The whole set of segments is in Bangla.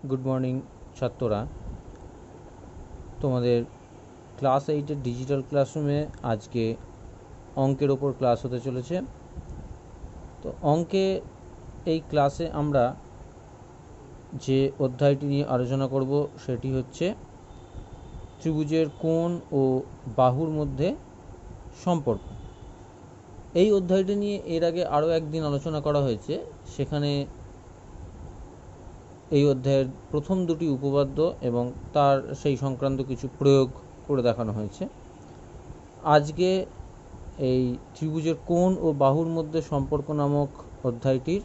গুড মর্নিং ছাত্ররা। তোমাদের ক্লাস 8-এর ডিজিটাল ক্লাসরুমে আজকে অঙ্কের ওপর ক্লাস হতে চলেছে। তো অঙ্কে এই ক্লাসে আমরা যে অধ্যায়টি নিয়ে আলোচনা করব সেটি হচ্ছে ত্রিভুজের কোণ ও বাহুর মধ্যে সম্পর্ক। এই অধ্যায়টি নিয়ে এর আগে আরও একদিন আলোচনা করা হয়েছে, সেখানে এই অধ্যায়ের প্রথম দুটি উপপাদ্য এবং তার সেই সংক্রান্ত কিছু প্রয়োগ করে দেখানো হয়েছে। আজকে এই ত্রিভুজের কোণ ও বাহুর মধ্যে সম্পর্ক নামক অধ্যায়টির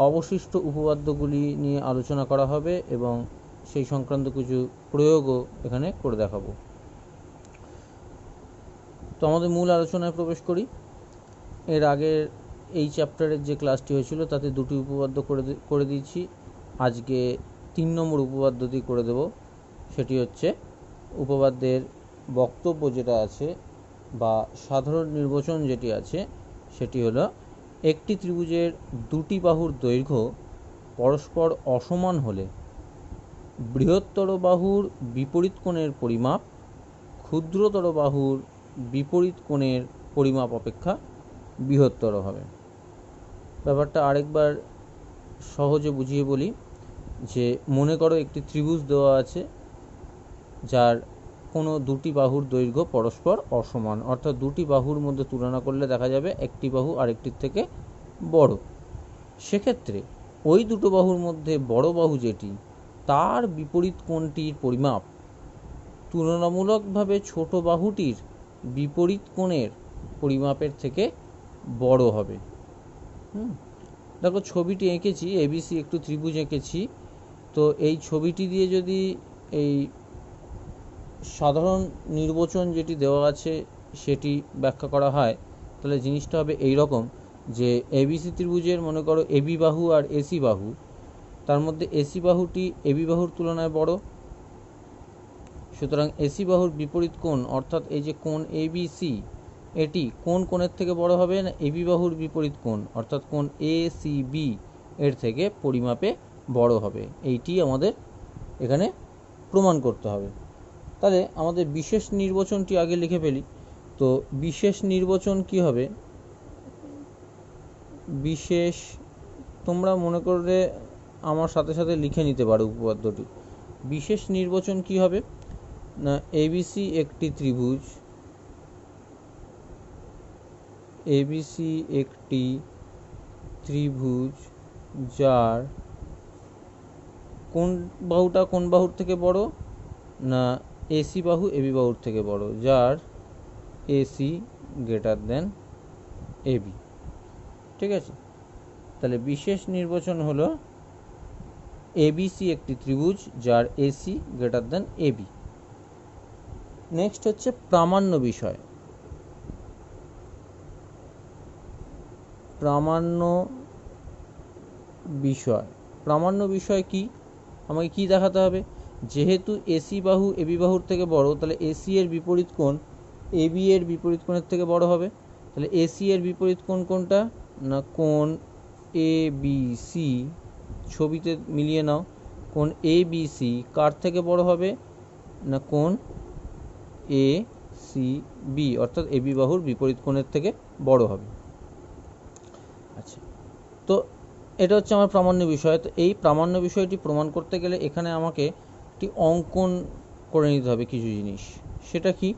অবশিষ্ট উপপাদ্যগুলি নিয়ে আলোচনা করা হবে এবং সেই সংক্রান্ত কিছু প্রয়োগও এখানে করে দেখাবো। তো আমাদের মূল আলোচনায় প্রবেশ করি। এর আগের এই চ্যাপ্টারের যে ক্লাসটি হয়েছিল তাতে দুটি উপপাদ্য করে দিয়েছি। আজকে 3 নম্বর উপপাদ্যটি করে দেব। সেটি হচ্ছে উপপাদ্যের বক্তব্য যেটা আছে বা সাধারণ নির্বচন যেটি আছে সেটি হলো, একটি ত্রিভুজের দুটি বাহুর দৈর্ঘ্য পরস্পর অসমান হলে বৃহত্তর বাহুর বিপরীত কোণের পরিমাপ ক্ষুদ্রতর বাহুর বিপরীত কোণের পরিমাপ অপেক্ষা বৃহত্তর হবে। ব্যাপারটা আরেকবার সহজে বুঝিয়ে বলি যে, মনে করো একটি ত্রিভুজ দেওয়া আছে যার কোনো দুটি বাহুর দৈর্ঘ্য পরস্পর অসমান, অর্থাৎ দুটি বাহুর মধ্যে তুলনা করলে দেখা যাবে একটি বাহু আরেকটির থেকে বড়। সেক্ষেত্রে ওই দুটো বাহুর মধ্যে বড় বাহু যেটি, তার বিপরীত কোণটির পরিমাপ তুলনামূলকভাবে ছোট বাহুটির বিপরীত কোণের পরিমাপের থেকে বড় হবে। দেখো ছবিটি এঁকেছি, এবিসি একটু ত্রিভুজ এঁকেছি। তো এই ছবিটি দিয়ে যদি এই সাধারণ নির্বচন যেটি দেওয়া আছে সেটি ব্যাখ্যা করা হয়, তাহলে জিনিসটা হবে এই রকম যে, এবিসি ত্রিভুজের মনে করো এবি বাহু আর এসি বাহু, তার মধ্যে এসি বাহুটি এবি বাহুর তুলনায় বড়। সুতরাং এসি বাহুর বিপরীত কোণ, অর্থাৎ এই যে কোণ এবিসি, এটি কোন কোণের থেকে বড় হবে না, এবি বাহুর বিপরীত কোণ অর্থাৎ কোণ এসিবি এর থেকে পরিমাপে বড় হবে। এইটি আমাদের এখানে প্রমাণ করতে হবে। তাহলে আমাদের বিশেষ নির্বচনটি আগে লিখে ফেলি। তো বিশেষ নির্বচন কি হবে? বিশেষ, তোমরা মনে করলে আমার সাথে সাথে লিখে নিতে পারো উপপাদ্যটি। বিশেষ নির্বচন কি হবে না, এবিসি একটি ত্রিভুজ, এবিসি একটি ত্রিভুজ যার কোন বাহুটা কোন বাহুর থেকে বড় না, এসি বাহু এবি বাহুর থেকে বড়, যার এসি গ্রেটার দেন এবি। ঠিক আছে, তাহলে বিশেষ নির্বচন হলো এবিসি একটি ত্রিভুজ যার AC greater than AB. Next হচ্ছে প্রামাণ্য বিষয়। প্রামাণ্য বিষয়, প্রামাণ্য বিষয় কি? আমাকে কি দেখাতে হবে? যেহেতু এসি বাহু এবি বাহুর থেকে বড়, তাহলে এসি এর বিপরীত কোণ এবি এর বিপরীত কোণের থেকে বড় হবে। তাহলে এসি এর বিপরীত কোণ কোনটা না, কোণ এ বি সি। ছবিতে মিলিয়ে নাও, কোণ এ বি সি কার থেকে বড় হবে না, কোণ এ সি বি, অর্থাৎ এবি বাহুর বিপরীত কোণের থেকে বড় হবে। আচ্ছা, তো এটা হচ্ছে আমার প্রামাণ্য বিষয়। তো এই প্রামাণ্য বিষয়টি প্রমাণ করতে গেলে এখানে আমাকে একটি অঙ্কন করে নিতে হবে কিছু জিনিস। সেটা কি?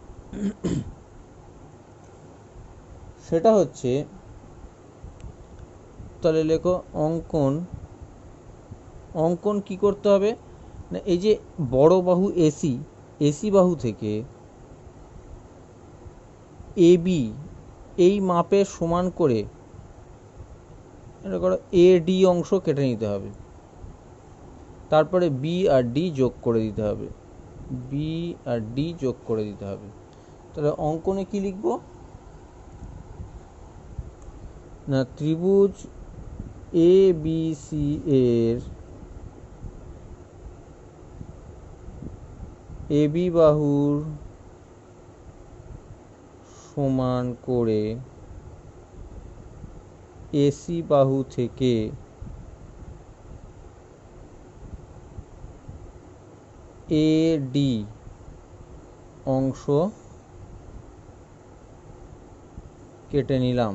সেটা হচ্ছে, তাহলে লেখো অঙ্কন। অঙ্কন কি করতে হবে না, এই যে বড় বাহু এসি, এসি বাহু থেকে এবি এই মাপের সমান করে এটা করো, এ ডি অংশ কেটে নিতে হবে। তারপরে বি আর ডি যোগ করে দিতে হবে, বি আর ডি যোগ করে দিতে হবে। তাহলে অঙ্কনে কি লিখব না, ত্রিভুজ এ বি সি এর এবি বাহুর সমান করে এসি বাহু থেকে এডি অংশ কেটে নিলাম।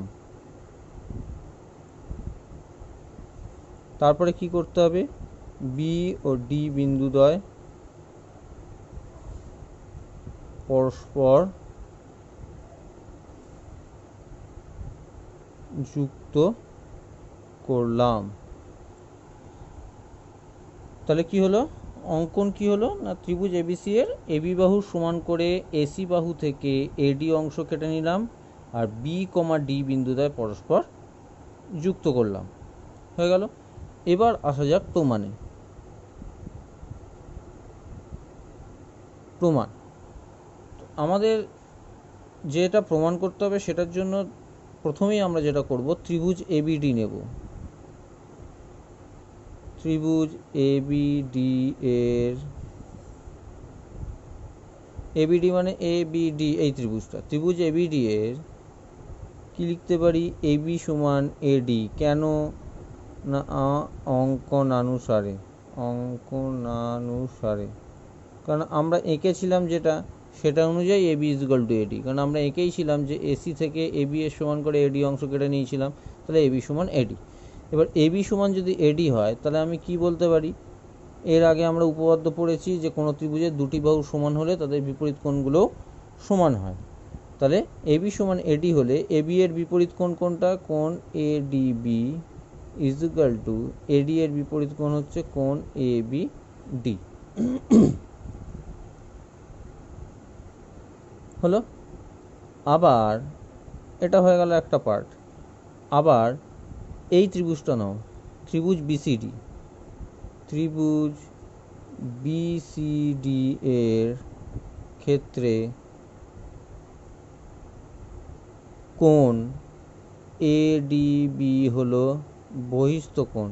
তারপরে কি করতে হবে, বি ও ডি বিন্দুদ্বয় পরস্পর যুক্ত করলাম। তাহলে কি হলো, অঙ্কন কি হলো না, ত্রিভুজ এবিসি এর এবি বাহু সমান করে এসি বাহু থেকে এডি অংশ কেটে নিলাম আর বি কমা ডি বিন্দুদ্বয় পরস্পর যুক্ত করলাম, হয়ে গেল। এবার আসা যাক প্রমাণে। প্রমাণ আমাদের যেটা প্রমাণ করতে হবে সেটার জন্য প্রথমেই আমরা যেটা করব, ত্রিভুজ এবিডি নেব। ত্রিভুজ এবিডি এর, এবিডি মানে এবিডি, এই ত্রিভুজটা, ত্রিভুজ এবিডি এর কি লিখতে পারি, এবি সমান এডি। কেন না অঙ্কনানুসারে, কারণ আমরা এঁকেছিলাম যেটা, সেটা অনুযায়ী এবি ইজ ইকুয়াল টু এডি, কারণ আমরা এঁকেইছিলাম যে এসি থেকে এবি এর সমান করে এডি অংশ কেটে নিয়েছিলাম, তাহলে এবি সমান এডি। এবার এবি সমান যদি এডি হয় তাহলে আমি কি বলতে পারি, এর আগে আমরা উপপাদ্য পড়েছি যে কোনো ত্রিভুজের দুটি বাহু সমান হলে তাদের বিপরীত কোণগুলো সমান হয়। তাহলে এবি সমান এডি হলে এবি এর বিপরীত কোণ কোনটা, কোণ এডিবি ইজ ইকুয়াল টু এডি এর বিপরীত কোণ হচ্ছে কোণ এবিডি। হলো। আবার এটা হয়ে গেল একটা পার্ট। আবার এই ত্রিভুজটা নাও, ত্রিভুজ বিসিডি। ত্রিভুজ বিসিডি এর ক্ষেত্রে কোণ এডিবি হলো বহিস্থ কোণ।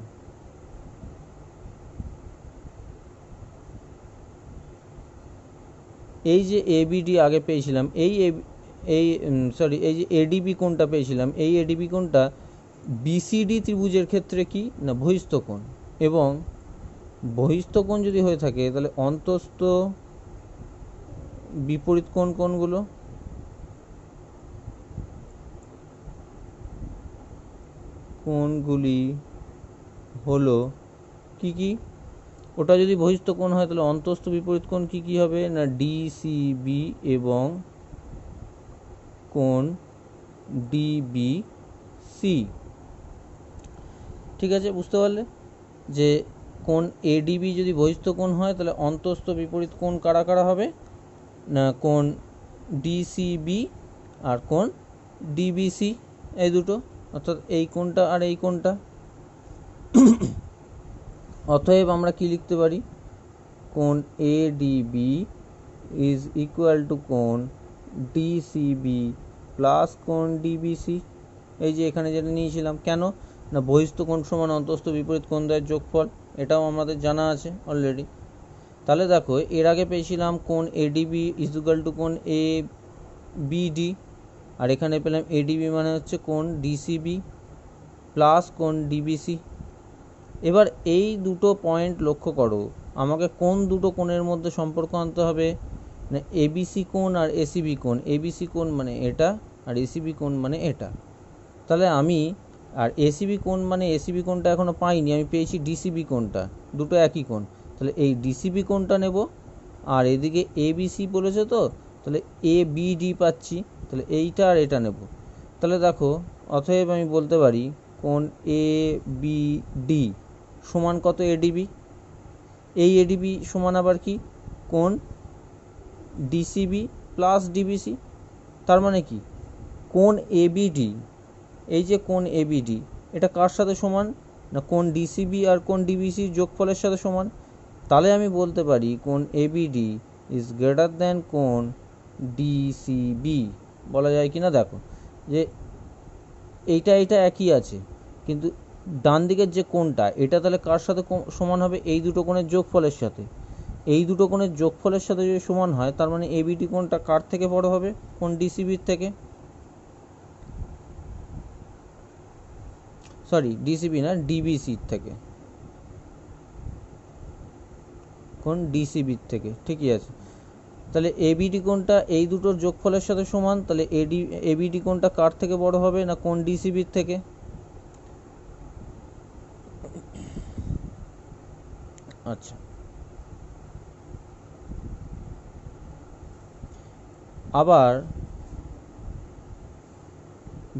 এই যে এবিডি আগে পেয়েছিলাম, এই যে এডিবি কোণটা পেয়েছিলাম, এই এডিবি কোণটা বিসিডি ত্রিভুজের ক্ষেত্রে কি না বহিস্থ কোণ। এবং বহিস্থ কোণ যদি হয়ে থাকে তাহলে অন্তস্থ বিপরীত কোণ কোনগুলো, কোণগুলি হলো কি কি, ওটা যদি বহিস্থ কোণ হয় তাহলে অন্তস্থ বিপরীত কোণ কি কি হবে না ডিসিবি এবং কোণ ডিবিসি। ঠিক আছে, বুঝতে পারলে যে কোণ এডিবি যদি বহিস্থ কোণ হয় তাহলে অন্তস্থ বিপরীত কোণ কারা কারা হবে না কোণ ডিসিবি আর কোণ ডিবিসি, এই দুটো, অর্থাৎ এই কোণটা আর এই কোণটা। অতএব আমরা কি লিখতে পারি, কোণ এডিবি ইজ ইকুয়াল টু কোণ ডিসিবি প্লাস কোণ ডিবিসি। এই যে এখানে যেটা নিয়েছিলাম, কেন না বহিস্থ কোণ সমান অন্তস্থ বিপরীত কোণ দ্বয়ের যোগফল, এটাও আমাদের জানা আছে অলরেডি। তাহলে দেখো এর আগে পেয়েছিলাম কোণ এডিবি ইজ ইকুয়াল টু কোণ এ বিডি, আর এখানে পেলাম এডিবি মানে হচ্ছে কোণ ডিসিবি প্লাস কোণ ডিবিসি। এবার এই দুটো পয়েন্ট লক্ষ্য করো, আমাকে কোন দুটো কোণের মধ্যে সম্পর্ক আনতে হবে না এবিসি কোণ আর এসিবি কোণ। এবিসি কোণ মানে এটা আর এসিবি কোণ মানে এটা। তাহলে আমি আর এসিবি কোণ মানে এসিবি কোণটা এখনও পাইনি, আমি পেয়েছি ডিসিবি কোণটা, দুটো একই কোণ। তাহলে এই ডিসিবি কোণটা নেব, আর এদিকে এবিসি বলেছে তো, তাহলে এ বিডি পাচ্ছি, তাহলে এইটা আর এটা নেব। তাহলে দেখো অতএব আমি বলতে পারি কোণ এ বিডি সমান কত এডিবি, এই এডিবি সমান আবার কি কোণ ডিসিবি প্লাস ডিবিসি। তার মানে কি কোণ এবিডি, এই যে কোণ এবিডি এটা কার সাথে সমান না কোণ ডিসিবি আর কোণ ডিবিসি যোগফলের সাথে সমান। তাহলে আমি বলতে পারি কোণ এবিডি ইজ গ্রেটার দ্যান কোণ ডিসিবি। বলা যায় কি না, দেখো যে এইটা এটা একই আছে, কিন্তু ডান দিকের যে কোণটা এটা তাহলে কার সাথে সমান হবে, এই দুটো কোণের যোগফলের সাথে। এই দুটো কোণের যোগফলের সাথে যদি সমান হয় তার মানে এবিডি কোণটা কার থেকে বড় হবে, কোণ ডিসিবির থেকে, সরি ডিসিবি না ডিবিসির থেকে। কোণ ডিসিবির থেকে, ঠিকই আছে। তাহলে এবিডি কোণটা এই দুটোর যোগফলের সাথে সমান, তাহলে এবিডি কোণটা কার থেকে বড় হবে না কোণ ডিসিবির থেকে। আচ্ছা, আবার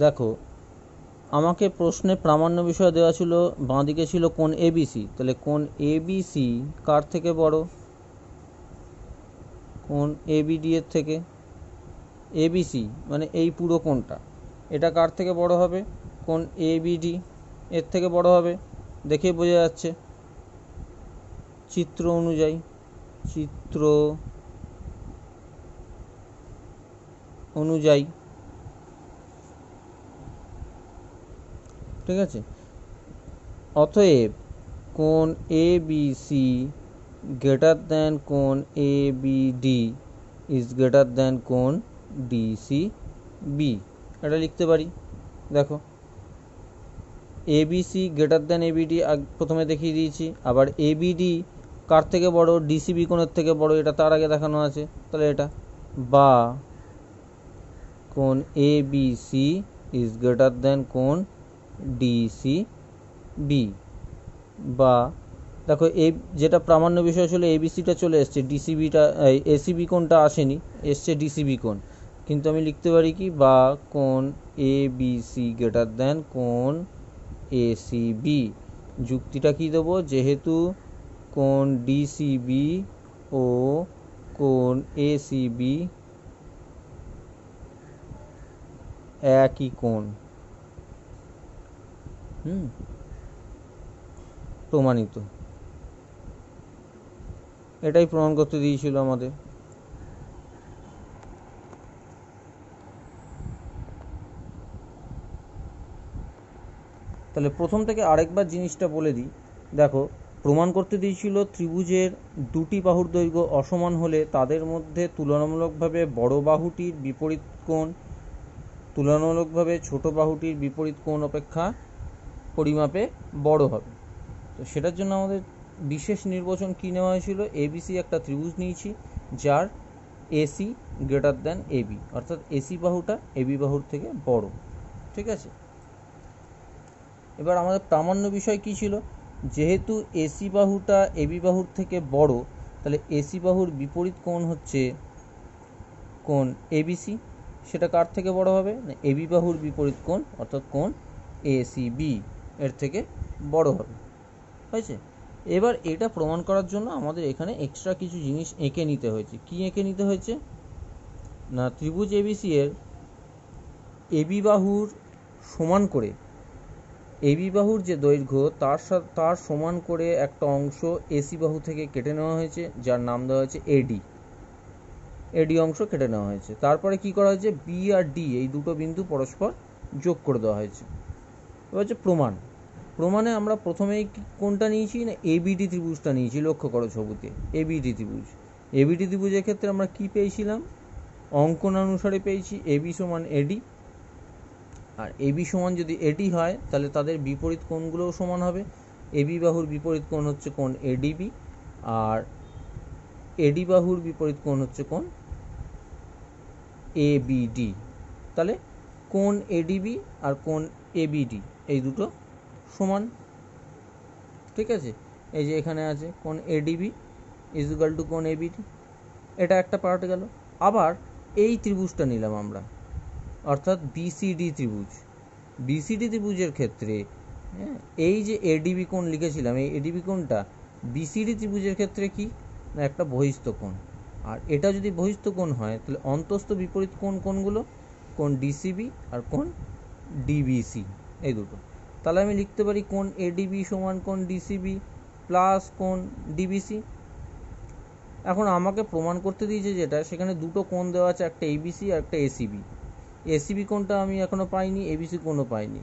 দেখো, আমাকে প্রশ্নে প্রামাণ্য বিষয় দেওয়া ছিল, বাঁদিকে ছিল কোণ এবিসি, তাহলে কোণ এবিসি কার থেকে বড়, কোণ এবিডি এর থেকে। এবিসি মানে এই পুরো কোণটা, এটা কার থেকে বড় হবে, কোণ এবিডি এর থেকে বড় হবে, দেখে বোঝা যাচ্ছে চিত্র অনুযায়ী। চিত্র অনুযায়ী, ঠিক আছে। অতএব কোণ এবিসি গ্রেটার দ্যান কোণ এবিডি ইজ গ্রেটার দ্যান কোণ ডিসিবি, এটা লিখতে পারি। দেখো, এবিসি গ্রেটার দ্যান এবিডি প্রথমে দেখিয়ে দিয়েছি, আবার এবিডি কার থেকে বড়, ডিসিবি কোণের থেকে বড়, এটা তার আগে দেখানো আছে। তাহলে এটা বা কোণ এবিসি ইজ গ্রেটার দ্যান কোণ ডিসিবি, বা দেখো এই যেটা প্রামাণ্য বিষয় ছিল এবিসিটা চলে এসছে, ডিসিবিটা এসিবি কোণটা আসেনি, এসছে ডিসিবি কোণ, কিন্তু আমি লিখতে পারি কি, বা কোণ এবিসি গ্রেটার দ্যান কোণ এসিবি। যুক্তিটা কি দেবো, যেহেতু কোণ ডিসিবি ও কোণ এসিবি একই কোণ, প্রমাণিত। এটাই প্রমাণ করতে দিয়েছিল আমাদের। তাহলে প্রথম থেকে আরেকবার জিনিসটা বলে দিই। দেখো, প্রমাণ করতে দিয়েছিল ত্রিভুজের দুটি বাহুর দৈর্ঘ্য অসমান হলে তাদের মধ্যে তুলনামূলকভাবে বড় বাহুটির বিপরীত কোণ তুলনামূলকভাবে ছোট বাহুটির বিপরীত কোণ অপেক্ষা পরিমাপে বড় হবে। তো সেটার জন্য আমাদের বিশেষ নির্বাচন কী নেওয়া হয়েছিল, এবিসি একটা ত্রিভুজ নিয়েছি যার এসি গ্রেটার দ্যান এবি, অর্থাৎ এসি বাহুটা এবি বাহুর থেকে বড়, ঠিক আছে। এবার আমাদের প্রামাণ্য বিষয় কী ছিল, যেহেতু এসি বাহুটা এবি বাহুর থেকে বড়, তাহলে এসি বাহুর বিপরীত কোণ হচ্ছে কোণ এবিসি, সেটা কার থেকে বড় হবে না এবি বাহুর বিপরীত কোণ, অর্থাৎ কোণ এসিবি এর থেকে বড় হবে, হয়েছে। এবার এটা প্রমাণ করার জন্য আমাদের এখানে এক্সট্রা কিছু জিনিস এঁকে নিতে হয়েছে। কি এঁকে নিতে হয়েছে না, ত্রিভুজ এবিসি এর এবি বাহুর সমান করে, এবি বাহুর যে দৈর্ঘ্য তার সমান করে একটা অংশ এসি বাহু থেকে কেটে নেওয়া হয়েছে, যার নাম দেওয়া হয়েছে এডি অংশ কেটে নেওয়া হয়েছে। তারপরে কি করা হয়েছে, বি আর ডি এই দুটো বিন্দু পরস্পর যোগ করে দেওয়া হয়েছে। এবার হচ্ছে প্রমাণে আমরা প্রথমেই কোনটা নিয়েছি না এবিডি ত্রিভুজটা নিয়েছি। লক্ষ্য করো ছবিতে এবিডি ত্রিভুজের ক্ষেত্রে আমরা কি পেয়েছিলাম, অঙ্কন অনুসারে পেয়েছি এবি সমান এডি, আর এবি সমান যদি এডি হয় তাহলে তাদের বিপরীত কোণগুলোও সমান হবে। এবি বাহুর বিপরীত কোণ হচ্ছে কোণ এডিবি, আর এডি বাহুর বিপরীত কোণ হচ্ছে কোণ এবিডি। তাহলে কোণ এডিবি আর কোণ এবিডি এই দুটো সমান, ঠিক আছে। এই যে এখানে আছে কোণ এডিবি ইজ ইকুয়াল টু কোণ এবিডি, এটা একটা পার্ট গেল। আবার এই ত্রিভুজটা নিলাম আমরা, অর্থাৎ বিসিডি ত্রিভুজের ক্ষেত্রে এই যে এডিবি কোণ লিখেছিলাম, এই এডিবি কোণটা বিসিডি ত্রিভুজের ক্ষেত্রে কি না একটা বহিস্থ কোণ, আর এটা যদি বহিস্থ কোণ হয় তাহলে অন্তস্থ বিপরীত কোণগুলো কোণ ডিসিবি আর কোণ ডিবিসি এই দুটো। তাহলে আমি লিখতে পারি কোণ এডিবি সমান কোণ ডিসিবি প্লাস কোণ ডিবিসি। এখন আমাকে প্রমাণ করতে দিয়েছে যেটা, সেখানে দুটো কোণ দেওয়া আছে, একটা এবিসি আর একটা এসিবি কোণটা আমি এখনও পাইনি, এবিসি কোণও পাইনি।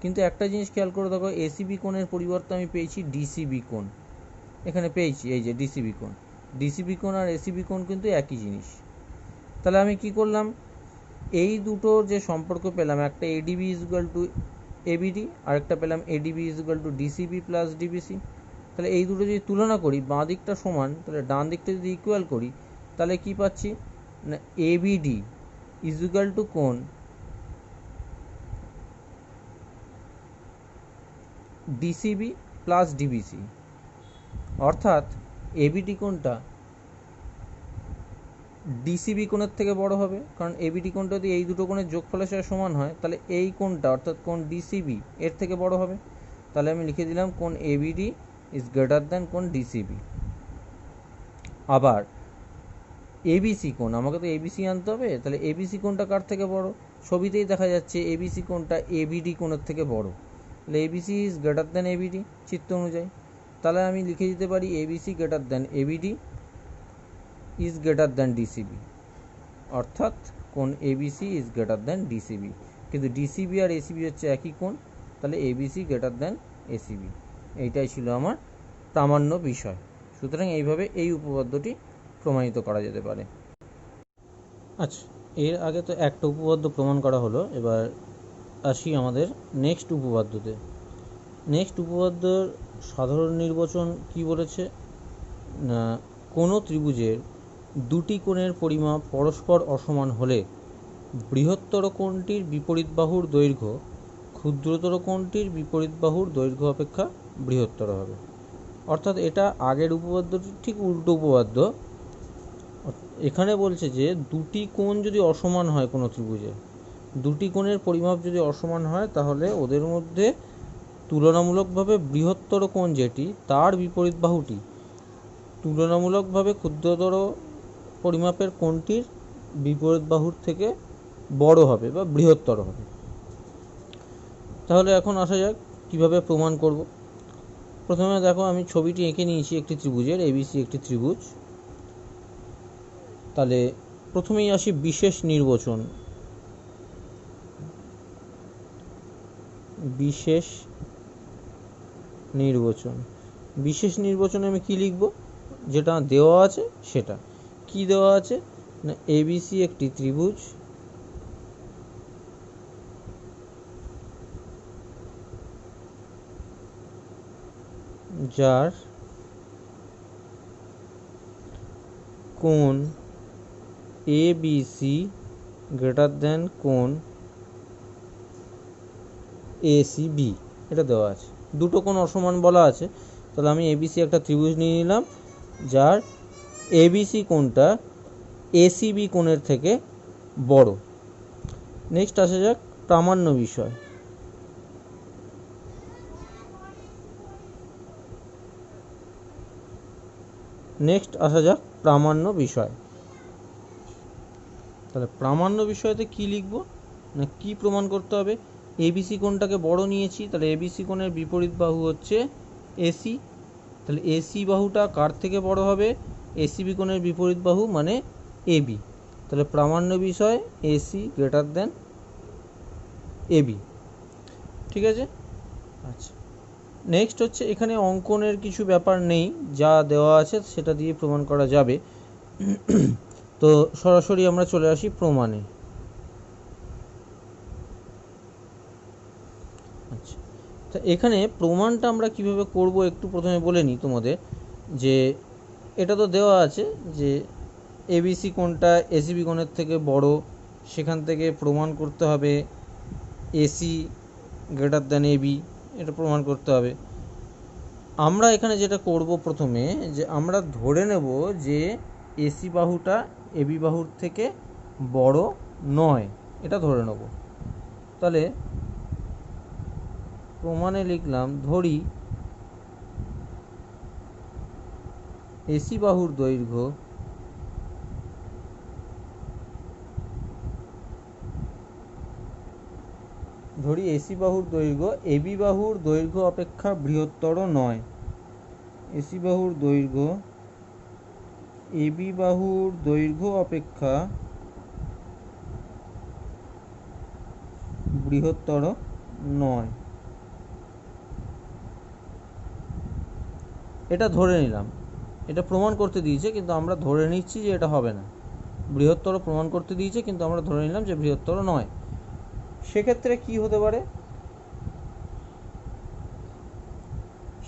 কিন্তু একটা জিনিস খেয়াল করে দেখো, এসিবি কোণের পরিবর্তে আমি পেয়েছি ডিসিবি কোণ, এখানে পেয়েছি এই যে ডিসিবি কোণ আর এসিবি কোণ কিন্তু একই জিনিস। তাহলে আমি কি করলাম, এই দুটোর যে সম্পর্ক পেলাম, একটা ADB is equal to ABD আর একটা পেলাম ADB is equal to DCB plus DBC. তাহলে এই দুটো যদি তুলনা করি, বাঁ দিকটা সমান, তাহলে ডান দিকটা যদি ইকুয়াল করি, তাহলে কি পাচ্ছি না এবিডি ইজ ইকুয়াল টু কোণ ডিসিবি প্লাস ডিবিসি। অর্থাৎ এবিডি কোণটা ডিসিবি কোণের থেকে বড় হবে, কারণ এবিডি কোণটা যদি এই দুটো কোণের যোগফলের সাথে সমান হয়, তাহলে এই কোণটা অর্থাৎ কোণ ডিসিবি এর থেকে বড় হবে। তাহলে আমি লিখে দিলাম কোণ এবিডি ইজ গ্রেটার দ্যান কোণ ডিসিবি। আবার এবিসি কোণ, আমাকে তো এবিসি আনতে হবে, তাহলে এবিসি কোণটা কার থেকে বড়? ছবিতেই দেখা যাচ্ছে এবিসি কোণটা এবিডি কোণের থেকে বড়, তাহলে ABC is greater than ABD চিত্র অনুযায়ী। তাহলে আমি লিখে দিতে পারি ABC greater than ABD is greater than DCB, অর্থাৎ কোণ ABC is greater than DCB. কিন্তু ডিসিবি আর এসিবি হচ্ছে একই কোণ, তাহলে এবিসি গ্রেটার দ্যান এসিবি। এইটাই ছিল আমার প্রামাণ্য বিষয়। সুতরাং এইভাবে এই উপপাদ্যটি প্রমাণিত করা যেতে পারে। আচ্ছা, এর আগে তো একটা উপপাদ্য প্রমাণ করা হলো, এবার আসি আমাদের নেক্সট উপপাদ্যতে। নেক্সট উপপাদ্যর সাধারণ নির্বচন কি বলেছে না, কোনো ত্রিভুজের দুটি কোণের পরিমাপ পরস্পর অসমান হলে বৃহত্তর কোণটির বিপরীত বাহুর দৈর্ঘ্য ক্ষুদ্রতর কোণটির বিপরীত বাহুর দৈর্ঘ্য অপেক্ষা বৃহত্তর হবে। অর্থাৎ এটা আগের উপপাদ্যটির ঠিক উল্টো উপপাদ্য। এখানে বলছে যে দুটি কোণ যদি অসমান হয়, কোনো ত্রিভুজের দুটি কোণের পরিমাপ যদি অসমান হয়, তাহলে ওদের মধ্যে তুলনামূলকভাবে বৃহত্তর কোণ যেটি, তার বিপরীত বাহুটি তুলনামূলকভাবে ক্ষুদ্রতর পরিমাপের কোণটির বিপরীত বাহুর থেকে বড় হবে বা বৃহত্তর হবে। তাহলে এখন আসা যাক কীভাবে প্রমাণ করব। প্রথমে দেখো, আমি ছবিটি এঁকে নিয়েছি একটি ত্রিভুজের, এবিসি একটি ত্রিভুজ। তাহলে প্রথমেই আসি বিশেষ নির্বচন। বিশেষ নির্বচন, বিশেষ নির্বচনে আমি কি লিখব? যেটা দেওয়া আছে সেটা। কি দেওয়া আছে না, এবিসি একটি ত্রিভুজ, যার কোণ এবিসি গ্রেটার দ্যান কোণ এসিবি, এটা দেওয়া আছে। দুটো কোণ অসমান বলা আছে, তাহলে আমি এবিসি একটা ত্রিভুজ নিয়ে নিলাম যার এবিসি কোণটা এসিবি কোণের থেকে বড়। নেক্সট আসা যাক প্রামাণ্য বিষয়। তাহলে প্রামাণ্য বিষয়তে কি লিখব না, কি প্রমাণ করতে হবে? এবিসি কোণটাকে বড় নিয়েছি, তাহলে এবিসি কোণের বিপরীত বাহু হচ্ছে এসি, তাহলে এসি বাহুটা কার থেকে বড় হবে? এসিবি কোণের বিপরীত বাহু মানে এবি। তাহলে প্রামাণ্য বিষয় এসি গ্রেটার দ্যান এবি। ঠিক আছে। আচ্ছা, নেক্সট হচ্ছে এখানে অঙ্কনের কিছু ব্যাপার নেই, যা দেওয়া আছে সেটা দিয়ে প্রমাণ করা যাবে। তো সরাসরি আমরা চলে আসি প্রমাণে। আচ্ছা, তো এখানে প্রমাণটা আমরা কিভাবে করব একটু প্রথমে বলে নিই তোমাদের, যে এটা তো দেওয়া আছে যে এবিসি কোণটা এসিবি কোণের থেকে বড়, সেখান থেকে প্রমাণ করতে হবে এসি গ্রেটার দ্যান এবি, এটা প্রমাণ করতে হবে। আমরা এখানে যেটা করব প্রথমে, যে আমরা ধরে নেব যে এসি বাহুটা এবি বাহুর থেকে বড় নয়, এটা ধরে নেব। তাহলে প্রমাণে লিখলাম, ধরি এসি বাহুর দৈর্ঘ্য এবি বাহুর দৈর্ঘ্য অপেক্ষা বৃহত্তর নয়। এসি বাহুর দৈর্ঘ্য এবি বাহুর দৈর্ঘ্য অপেক্ষা বৃহত্তর নয়, এটা ধরে নিলাম। এটা প্রমাণ করতে দিয়েছে, কিন্তু আমরা ধরে নিচ্ছি যে এটা হবে না। বৃহত্তর প্রমাণ করতে দিয়েছে, কিন্তু আমরা ধরে নিলাম যে বৃহত্তর নয়। সেক্ষেত্রে কি হতে পারে?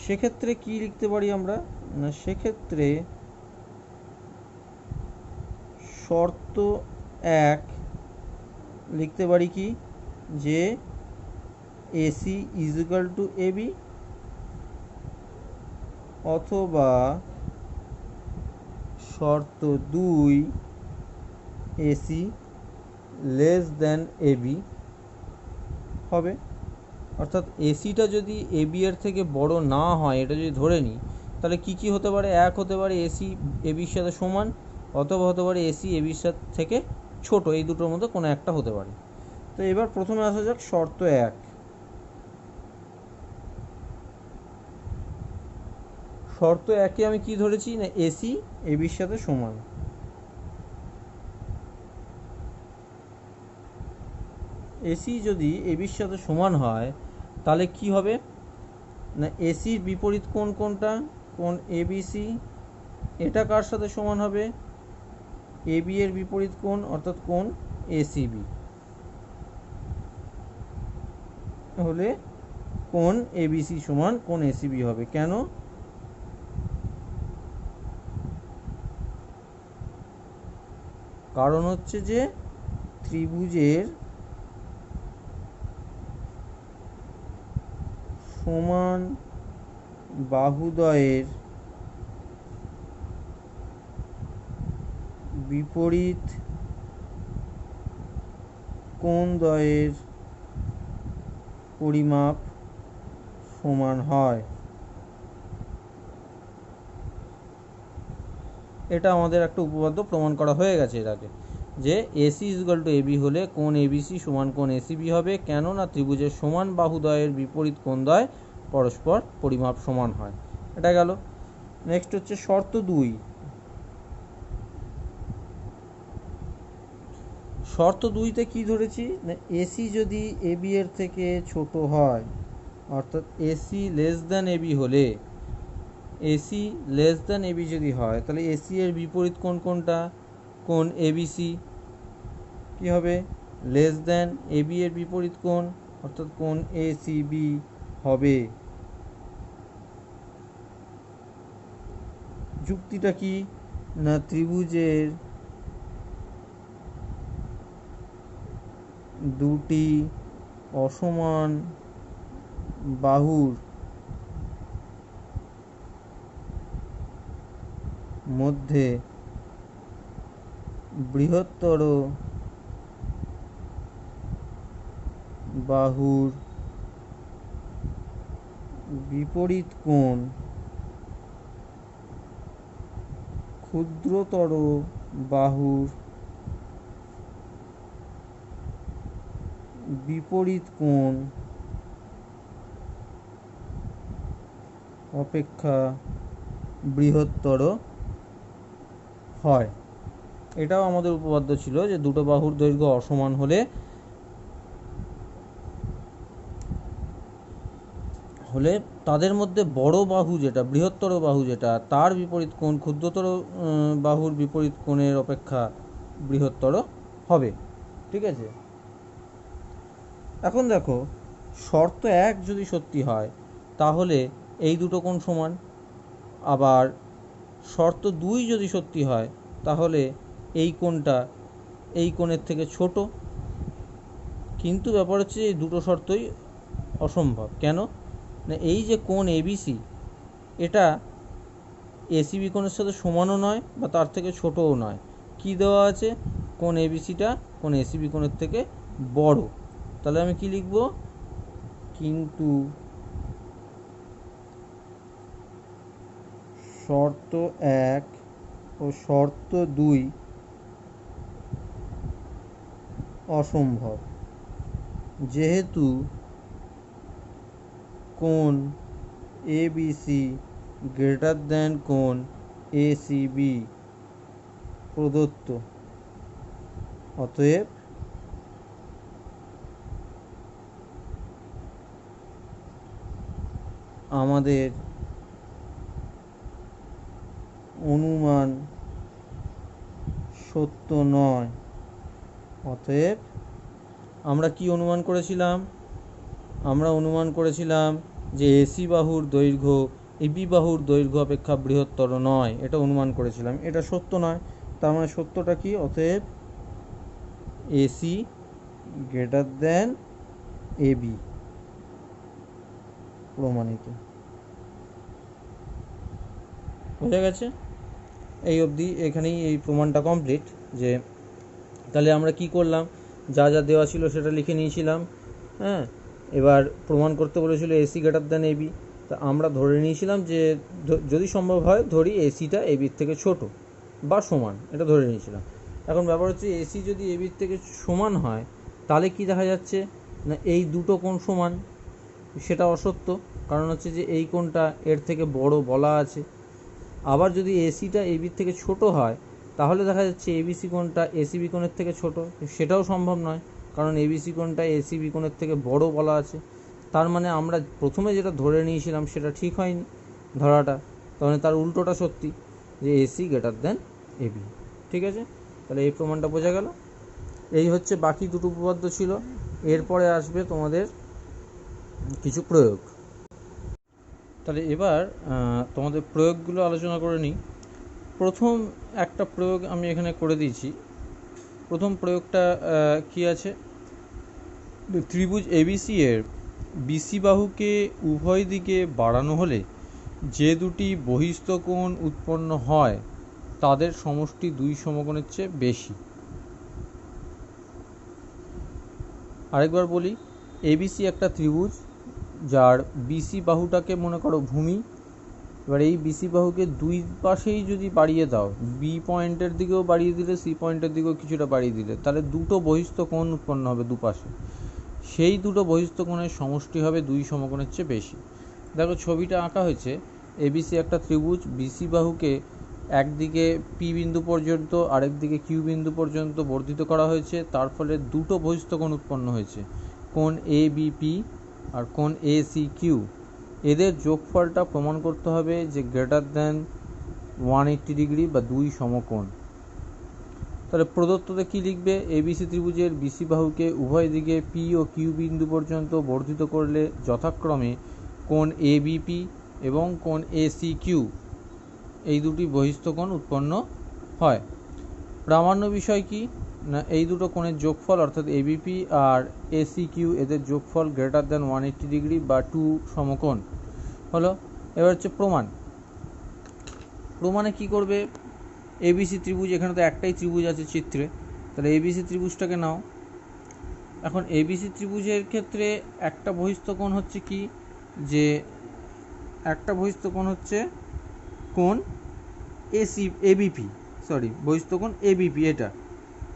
সেক্ষেত্রে কি লিখতে পারি আমরা না, সেক্ষেত্রে শর্ত 1 লিখতে পারি কি, যে AC is equal two AB, অথবা শর্ত 2 AC লেস দেন AB হবে। অর্থাৎ এসিটা যদি এবি এর থেকে বড় না হয়, এটা যদি ধরে নিই, তাহলে কি কি হতে পারে? এক হতে পারে এসি এবির সাথে সমান, অথবা হতে পারে এসি এবির সাথে থেকে ছোট, এই দুটোর মধ্যে কোনো একটা হতে পারে। তো এবার প্রথমে আসা যাক শর্ত 1। শর্ত 1-এ আমি কি ধরেছি না, এসি এবির সাথে সমান। এসি যদি এবির সাথে সমান হয় তাহলে কি হবে না, এসির বিপরীত কোণ কোনটা? কোণ এবিসি। এটা কার সাথে সমান হবে? এবি এর বিপরীত কোণ, অর্থাৎ কোণ এসিবি হলে কোণ এবিসি সমান কোণ এসিবি হবে। কেন? কারণ হচ্ছে যে ত্রিভুজের সমান বাহুদ্বয়ের বিপরীত কোণদ্বয়ের পরিমাপ সমান হয়। এটা আমাদের একটা উপপাদ্য প্রমাণ করা হয়ে গেছে এর আগে, যে AC is equal to AB হলে কোণ এবিসি সমান কোণ এসিবি হবে। কেন না ত্রিভুজের সমান বাহুদ্বয়ের বিপরীত কোণদ্বয় পরস্পর পরিমাপ সমান হয়। এটা গেল। নেক্সট হচ্ছে শর্ত 2। শর্ত 2-তে কি ধরেছি না, এসি যদি এবি এর থেকে ছোট হয়, অর্থাৎ এসি লেস দ্যান এবি হলে, এসি লেস দ্যান এবি যদি হয়, তাহলে এসি এর বিপরীত কোণ কোনটা? কোণ এবিসি। কি হবে? লেস দ্যান এবি এর বিপরীত কোণ, অর্থাৎ কোণ এসিবি হবে। যুক্তিটা কি না, ত্রিভুজের দুটি অসমান বাহুর মধ্যে বৃহত্তর বাহুর বিপরীত কোণ ক্ষুদ্রতর বাহুর বিপরীত কোণ অপেক্ষা বৃহত্তর হয়। এটাও আমাদের উপপাদ্য ছিল যে দুটো বাহুর দৈর্ঘ্য অসমান হলে তাদের মধ্যে বড় বাহু যেটা, বৃহত্তর বাহু যেটা, তার বিপরীত কোণ ক্ষুদ্রতর বাহুর বিপরীত কোণের অপেক্ষা বৃহত্তর হবে। ঠিক আছে। এখন দেখো, শর্ত 1 যদি সত্যি হয় তাহলে এই দুটো কোণ সমান, আবার শর্ত 2 যদি সত্যি হয় তাহলে এই কোণটা এই কোণের থেকে ছোট। কিন্তু ব্যাপার হচ্ছে এই দুটো শর্তই অসম্ভব। কেন না, এই যে কোণ এবিসি, এটা এসিবি কোণের সাথে সমানও নয় বা তার থেকে ছোটও নয়। কি দেওয়া আছে? কোণ এবিসিটা কোণ এসিবি কোণের থেকে বড়। তাহলে আমি কি লিখব? কিন্তু শর্ত 1 ও শর্ত 2 অসম্ভব, যেহেতু কোণ এবিসি গ্রেটার দ্যান কোণ এসিবি প্রদত্ত। অতএব আমাদের অনুমান সত্য নয়। অতএব আমরা কি অনুমান করেছিলাম? আমরা অনুমান করেছিলাম যে এসি বাহুর দৈর্ঘ্য এবি বাহুর দৈর্ঘ্য অপেক্ষা বৃহত্তর নয়, এটা অনুমান করেছিলাম। এটা সত্য নয়, তার মানে সত্যটা কি? অতএব এসি গ্রেটার দেন এবি প্রমাণিত। বোঝা গেছে? এই অবধি এখানেই এই প্রমাণটা কমপ্লিট। যে তাহলে আমরা কি করলাম, যা যা দেওয়া ছিল সেটা লিখে নিয়েছিলাম। হ্যাঁ, এবার প্রমাণ করতে বলেছিল এসি গ্রেটার দেন এবি, তা আমরা ধরে নিয়েছিলাম যে যদি সম্ভব হয় ধরি এসিটা এবির থেকে ছোট বা সমান, এটা ধরে নিয়েছিলাম। এখন ব্যাপার হচ্ছে এসি যদি এবির থেকে সমান হয় তাহলে কি দেখা যাচ্ছে না এই দুটো কোণ সমান, সেটা অসত্য। কারণ হচ্ছে যে এই কোণটা এর থেকে বড় বলা আছে। আবার যদি এসিটা এবির থেকে ছোট হয় তাহলে দেখা যাচ্ছে এবিসি কোণটা এসিবি কোণের থেকে ছোট, সেটাও সম্ভব নয়, কারণ এবিসি কোণটা এসিবি কোণের থেকে বড় বলা আছে। তার মানে আমরা প্রথমে যেটা ধরে নিয়েছিলাম সেটা ঠিক হয়নি ধরাটা, তাহলে তার উল্টোটা সত্যি, যে এসি গ্রেটার দেন এবি। ঠিক আছে, তাহলে এই প্রমাণটা বোঝা গেল। এই হচ্ছে বাকি দুটো উপপাদ্য ছিল। এরপরে আসবে তোমাদের কিছু প্রয়োগ। তাহলে এবার তোমাদের প্রয়োগগুলো আলোচনা করে নিই। প্রথম একটা প্রয়োগ আমি এখানে করে দিয়েছি। প্রথম প্রয়োগটা কি আছে, ত্রিভুজ এবিসি এর বিসি বাহুকে উভয় দিকে বাড়ানো হলে যে দুটি বহিস্থ কোণ উৎপন্ন হয় তাদের সমষ্টি দুই সমকোণের চেয়ে বেশি। আরেকবার বলি, এবিসি একটা ত্রিভুজ যার বিসি বাহুটাকে মনে করো ভূমি। এবার এই বিসি বাহুকে দুই পাশেই যদি বাড়িয়ে দাও, বি পয়েন্টের দিকেও বাড়িয়ে দিলে সি পয়েন্টের দিকেও কিছুটা বাড়িয়ে দিলে, তাহলে দুটো বহিস্থ কোণ উৎপন্ন হবে দুপাশে। সেই দুটো বহিস্থ কোণের সমষ্টি হবে দুই সমকোণের চেয়ে বেশি। দেখো ছবিটা আঁকা হয়েছে, এবিসি একটা ত্রিভুজ, বিসি বাহুকে একদিকে পি বিন্দু পর্যন্ত আরেকদিকে কিউ বিন্দু পর্যন্ত বর্ধিত করা হয়েছে, তার ফলে দুটো বহিস্থ কোণ উৎপন্ন হয়েছে, কোণ এ বিপি আর কোণ এ সি কিউ। এদের যোগফলটা প্রমাণ করতে হবে যে গ্রেটার দ্যান 180 ডিগ্রি বা দুই সমকোণ। তাহলে প্রদত্ততে কি লিখবে, এবিসি ত্রিভুজের বিসি বাহুকে উভয় দিকে পি ও কিউ বিন্দু পর্যন্ত বর্ধিত করলে যথাক্রমে কোণ এ বিপি এবং কোণ এ সি কিউ এই দুটি বহিস্থ কোণ উৎপন্ন হয়। প্রামাণ্য বিষয় কি না, এই দুটো কোণের যোগফল অর্থাৎ এবিপি আর এসি কিউ এদের যোগফল গ্রেটার দ্যান 180 ডিগ্রি বা টু সমকোণ হলো। এবার হচ্ছে প্রমাণ। প্রমাণে কি করবে, এবিসি ত্রিভুজ, এখানে তো একটাই ত্রিভুজ আছে চিত্রে, তাহলে এবিসি ত্রিভুজটাকে নাও। এখন এবিসি ত্রিভুজের ক্ষেত্রে একটা বহিস্থ কোণ হচ্ছে কি, যে একটা বহিস্থ কোণ হচ্ছে কোণ এসি এবিপি, বহিস্থ কোণ এবিপি এটা।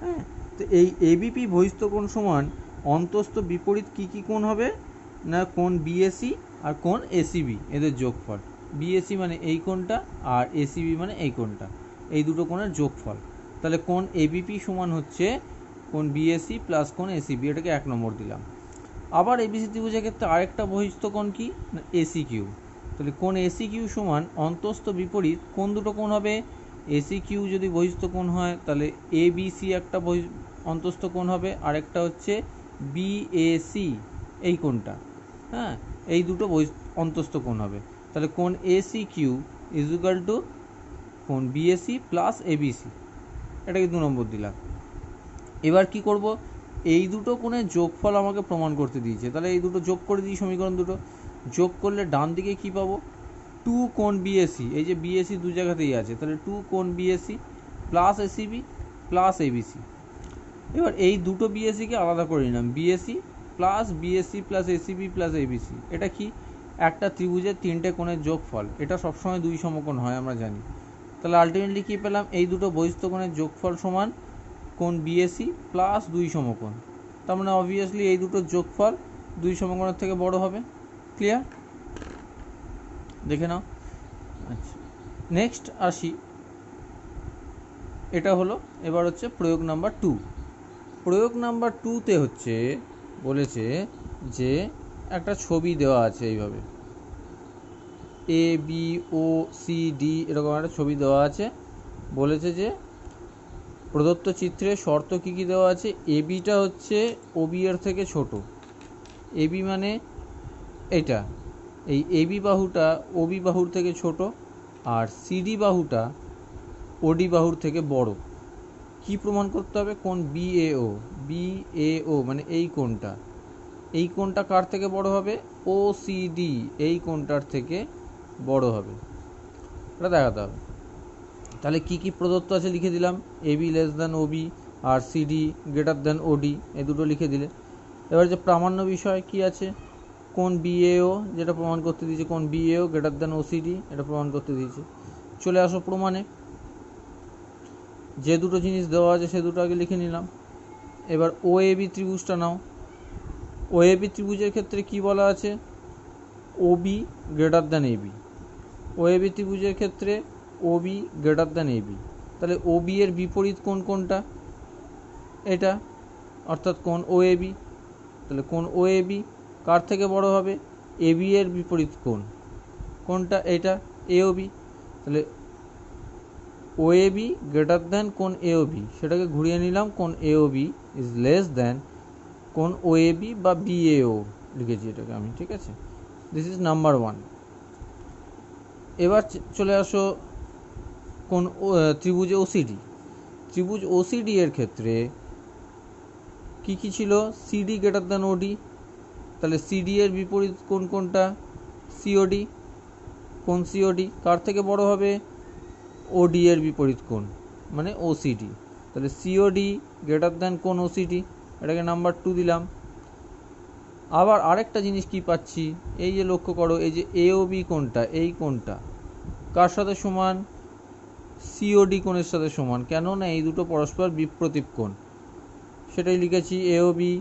হ্যাঁ, তো এই এবিপি বহিস্থ কোণ সমান অন্তস্থ বিপরীত কি কি কোণ হবে না, কোণ বিএসি আর কোণ এসিবি এদের যোগফল। বিএসি মানে এই কোণটা আর এসিবি মানে এই কোণটা, এই দুটো কোণের যোগফল। তাহলে কোণ এবিপি সমান হচ্ছে কোণ বিএসি প্লাস কোণ এসিবি, এটাকে 1 নম্বর দিলাম। আবার এবিসি ত্রিভুজের ক্ষেত্রে আরেকটা বহিস্থ কোণ কি না, এসি কিউ। তাহলে কোণ এসি কিউ সমান অন্তস্থ বিপরীত কোন দুটো কোণ হবে, এসি কিউ যদি বহিস্থ কোণ হয় তাহলে এ বিসি একটা অন্তস্থ কোণ হবে, আরেকটা হচ্ছে বিএসি এই কোণটা। হ্যাঁ, এই দুটো অন্তস্থ কোণ হবে। তাহলে কোণ AC Q is equal to কোণ বিএসি প্লাস এবিসি, এটাকে 2 নম্বর দিলাম। এবার কি করব, এই দুটো কোণের যোগফল আমাকে প্রমাণ করতে দিয়েছে, তাহলে এই দুটো যোগ করে দিই, সমীকরণ দুটো যোগ করলে ডান দিকে কি পাবো, 2 কোণ বিএসি, এই যে বিএসি দু জায়গাতেই আছে, তাহলে 2 কোণ BAC plus ACB plus ABC. এবার এই দুটো বিএসিকে আলাদা করে নিলাম, BAC plus ACB plus ABC. এটা কি, একটা ত্রিভুজের 3টে কোণের যোগফল, এটা সবসময় দুই সমকোণ হয় আমরা জানি। তাহলে আলটিমেটলি কী পেলাম, এই দুটো বহিস্থ কোণের যোগফল সমান কোণ বিএসি প্লাস দুই সমকোণ। তার মানে অবভিয়াসলি এই দুটো যোগফল দুই সমকোণের থেকে বড় হবে। ক্লিয়ার? দেখে নাও। আচ্ছা, নেক্সট আসি, এটা হলো। এবার হচ্ছে প্রয়োগ নাম্বার 2। প্রয়োগ নাম্বার 2তে হচ্ছে বলেছে যে একটা ছবি দেওয়া আছে এইভাবে, A B O C D এরকম একটা ছবি দেওয়া আছে। বলেছে যে প্রদত্ত চিত্রে শর্ত কী কী দেওয়া আছে, এবিটা হচ্ছে ওবি এর থেকে ছোট, এবি মানে এটা, এই এবি বাহুটা ওবি বাহুর থেকে ছোট আর সিডি বাহুটা ওডি বাহুর থেকে বড়। কি প্রমাণ করতে হবে? কোণ বিএও মানে এই কোণটা কার থেকে বড় হবে? ওসিডি এই কোণটার থেকে বড় হবে, এটা দেখাতে হবে। তাহলে কি কি প্রদত্ত আছে লিখে দিলাম, এবি লেস দ্যান ওবি আর সিডি গ্রেটার দ্যান ওডি, এই দুটো লিখে দিলে। এবার যে প্রামাণ্য বিষয় কি আছে, কোণ বিএও যেটা প্রমাণ করতে দিয়েছে, কোণ বিএও গ্রেটার দ্যান ওসিডি এটা প্রমাণ করতে দিয়েছে। চলে আসো প্রমাণে। যে দুটো জিনিস দেওয়া আছে সে দুটো আগে লিখে নিলাম। এবার ওএবি ত্রিভুজটা নাও। ওএবি ত্রিভুজের ক্ষেত্রে কি বলা আছে? OB greater than AB. OAB ত্রিভুজের ক্ষেত্রে ওবি গ্রেটার দ্যান এবি। তাহলে ওবি এর বিপরীত কোণ কোনটা? এটা, অর্থাৎ কোণ ওএবি। তাহলে কোণ ওএবি কার থেকে বড় হবে? এবি এর বিপরীত কোণ কোনটা? এটা, এওবি। তাহলে ওএবি গ্রেটার দ্যান কোণ এওবি, সেটাকে ঘুরিয়ে নিলাম, কোণ এওবি ইজ লেস দ্যান কোণ ওএবি বা বিএও লিখেছি এটাকে আমি, ঠিক আছে? This is number 1। এবার চলে আসো কোণ ত্রিভুজ ওসিডি। ত্রিভুজ ওসিডি এর ক্ষেত্রে কি কি ছিল? সিডি গ্রেটার দ্যান ওডি। তাহলে সিডি এর বিপরীত কোণ কোনটা? সিওডি। কোণ সিওডি কার থেকে বড় হবে? ওডি এর বিপরীত কোণ মানে ওসিডি। তাহলে সিওডি গ্রেটার দ্যান কোণ ওসিডি, এটাকে নাম্বার 2 দিলাম। আবার আরেকটা জিনিস কি পাচ্ছি, এই যে লক্ষ্য করো, এই যে এওবি কোণটা, এই কোণটা কার সাথে সমান? সিওডি কোণের সাথে সমান। কেন না এই দুটো পরস্পর বিপ্রতীপ কোণ, সেটাই লিখেছি। এওবি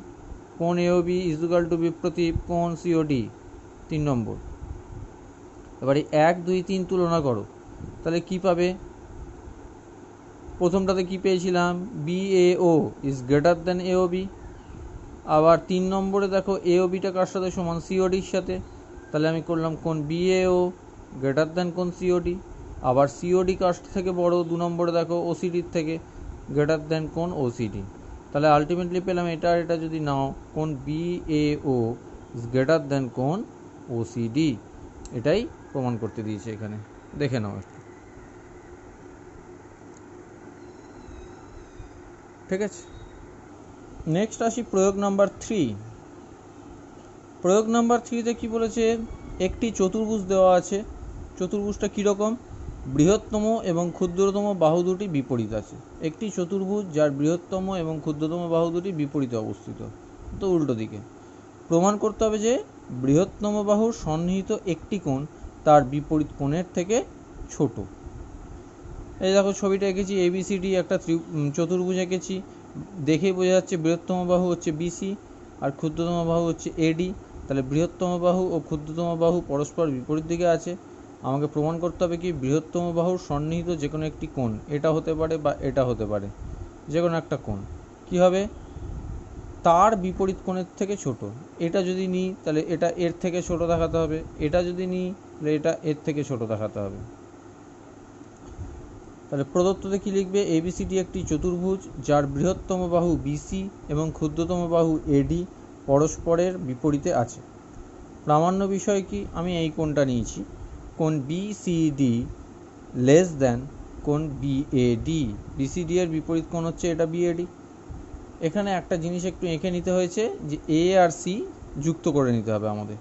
কোণ এওবি ইজ ইকুয়াল টু বিপ্রতীপ কোণ সিওডি, 3 নম্বর। এবারে 1 2 3 তুলনা করো, তাহলে কি পাবে? প্রথমটাতে কি পেয়েছিলাম? বিএও ইজ গ্রেটার দ্যান এওবি। আবার 3 নম্বরে দেখো এওবিটা কার সাথে সমান? সিওডির সাথে। তাহলে আমি করলাম কোণ বিএও গ্রেটার দ্যান কোণ সিওডি। আবার সিওডি কার থেকে বড়? 2 নম্বরে দেখো ওসিডির থেকে, গ্রেটার দ্যান কোণ ওসিডি। তাহলে আলটিমেটলি পেলাম এটা, এটা যদি নাও, কোণ বিএও ইজ গ্রেটার দ্যান কোণ ওসিডি, এটাই প্রমাণ করতে দিয়েছে এখানে, দেখে নাও একটু, ঠিক আছে? নেক্সট আসি প্রয়োগ নাম্বার 3। প্রয়োগ নাম্বার 3তে কি বলেছে? একটি চতুর্ভুজ দেওয়া আছে। চতুর্ভুজটা কীরকম? বৃহত্তম এবং ক্ষুদ্রতম বাহু দুটি বিপরীত আছে। একটি চতুর্ভুজ যার বৃহত্তম এবং ক্ষুদ্রতম বাহু দুটি বিপরীতে অবস্থিত, তো উল্টো দিকে। প্রমাণ করতে হবে যে বৃহত্তম বাহুর সন্নিহিত একটি কোণ তার বিপরীত কোণের থেকে ছোট। এই দেখো ছবিটা এঁকেছি, এবিসিডি একটা চতুর্ভুজ এঁকেছি। দেখেই বোঝা যাচ্ছে বৃহত্তম বাহু হচ্ছে বিসি আর ক্ষুদ্রতম বাহু হচ্ছে এডি। তাহলে বৃহত্তম বাহু ও ক্ষুদ্রতম বাহু পরস্পর বিপরীত দিকে আছে। আমাকে প্রমাণ করতে হবে কি? বৃহত্তম বাহুর সন্নিহিত যে কোনো একটি কোণ, এটা হতে পারে বা এটা হতে পারে, যে কোনো একটা কোণ কি হবে? তার বিপরীত কোণের থেকে ছোট। এটা যদি নিই তাহলে এটা এর থেকে ছোট দেখাতে হবে, এটা যদি নিই তাহলে এটা এর থেকে ছোট দেখাতে হবে। তাহলে প্রদত্ততে কি লিখবে? এবিসিডি একটি চতুর্ভুজ যার বৃহত্তম বাহু বিসি এবং ক্ষুদ্রতম বাহু এডি পরস্পরের বিপরীতে আছে। প্রামাণ্য বিষয় কি? আমি এই কোণটা নিয়েছি, কোণ বিসিডি লেস দ্যান কোণ বিএডি। বিসিডি এর বিপরীত কোণ হচ্ছে এটা বিএডি। এখানে একটা জিনিস একটু এঁকে নিতে হয়েছে, যে এ আর সি যুক্ত করে নিতে হবে আমাদের।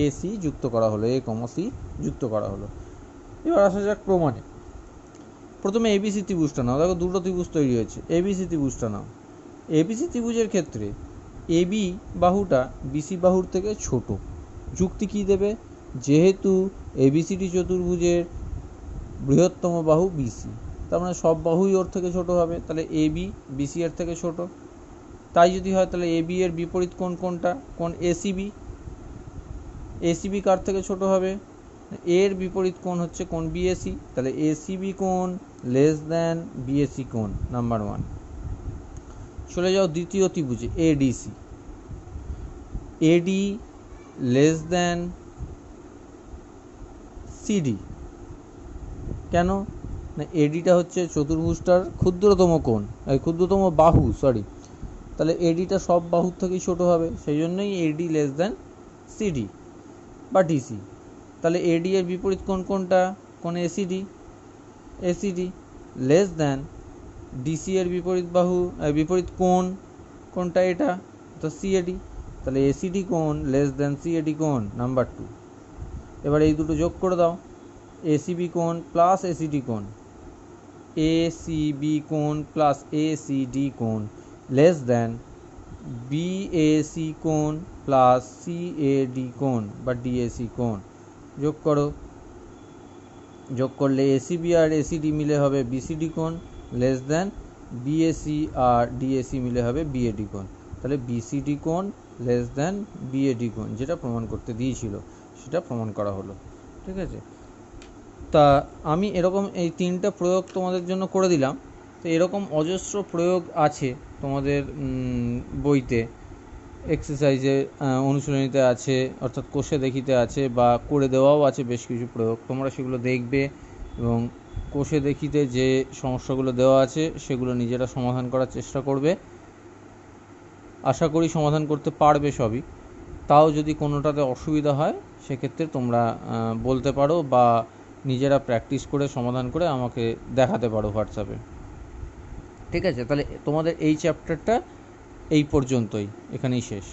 এ সি যুক্ত করা হলো, এ কমা সি যুক্ত করা হলো। এবার আসা যাক প্রমাণে। প্রথমে এবিসি ত্রিভুজটা নাও। দেখো দুটো ত্রিভুজ তৈরি হয়েছে, এবিসি ত্রিভুজটা নাও। এবিসি ত্রিভুজের ক্ষেত্রে এবি বাহুটা বিসি বাহুর থেকে ছোট। যুক্তি কি দেবে? যেহেতু এবিসিডি চতুর্ভুজের বৃহত্তম বাহু বিসি, তার মানে সব বাহুই ওর থেকে ছোট হবে। তাহলে এবি বিসি এর থেকে ছোট। তাই যদি হয় তাহলে এবি এর বিপরীত কোণ কোনটা? কোণ এসিবি। এসিবি কার থেকে ছোট হবে? এর বিপরীত কোণ হচ্ছে কোণ বিএসি। তাহলে এসিবি কোণ লেস দ্যান বিএসি কোণ, নাম্বার 1। চলে যাও দ্বিতীয় ত্রিভুজে, এডিসি। এডি লেস দ্যান সিডি। কেন না? এডিটা হচ্ছে চতুর্ভুজটার ক্ষুদ্রতম কোণ, ক্ষুদ্রতম বাহু, সরি। তাহলে এডিটা সব বাহুর থেকেই ছোট হবে, সেই জন্যই এডি লেস দ্যান সিডি বা ডিসি। তাহলে এডি এর বিপরীত কোণ কোনটা? কোণ ACD. ACD less than DC এর বিপরীত কোণ কোনটা? এটা তো সিএডি। তাহলে এসিডি কোণ লেস দ্যান সিএডি কোণ, নাম্বার 2। এবার এই দুটো যোগ করে দাও, এসিবি কোণ প্লাস এসিডি কোণ, এসিবি কোণ প্লাস এসিডি কোণ লেস দ্যান বিএসি কোণ প্লাস সিএডি কোণ বা ডিএসি কোণ। যোগ করো, যোগ করলে এসিবি আর এসিডি মিলে হবে বিসিডি কোণ লেস দ্যান বিএসি আর ডিএসি মিলে হবে বিএডি কোণ। তাহলে বিসিডি কোণ লেস দ্যান বিএডি কোণ, যেটা প্রমাণ করতে দিয়েছিল সেটা প্রমাণ করা হলো। ঠিক আছে, তা আমি এরকম এই 3টা প্রয়োগ তোমাদের জন্য করে দিলাম। তো এরকম অজস্র প্রয়োগ আছে তোমাদের বইতে, এক্সারসাইজে অনুশীলনীতে আছে, অর্থাৎ কোষে দেখিতে আছে, বা করে দেওয়াও আছে বেশ কিছু প্রয়োগ। তোমরা সেগুলো দেখবে এবং কোষে দেখিতে যে সমস্যাগুলো দেওয়া আছে সেগুলো নিজেরা সমাধান করার চেষ্টা করবে। আশা করি সমাধান করতে পারবে সবই। তাও যদি কোনোটাতে অসুবিধা হয় সেক্ষেত্রে তোমরা বলতে পারো বা নিজেরা প্র্যাকটিস করে সমাধান করে আমাকে দেখাতে পারো হোয়াটসঅ্যাপে। ঠিক আছে, তাহলে তোমাদের এই চ্যাপ্টারটা এই পর্যন্তই, এখানেই শেষ।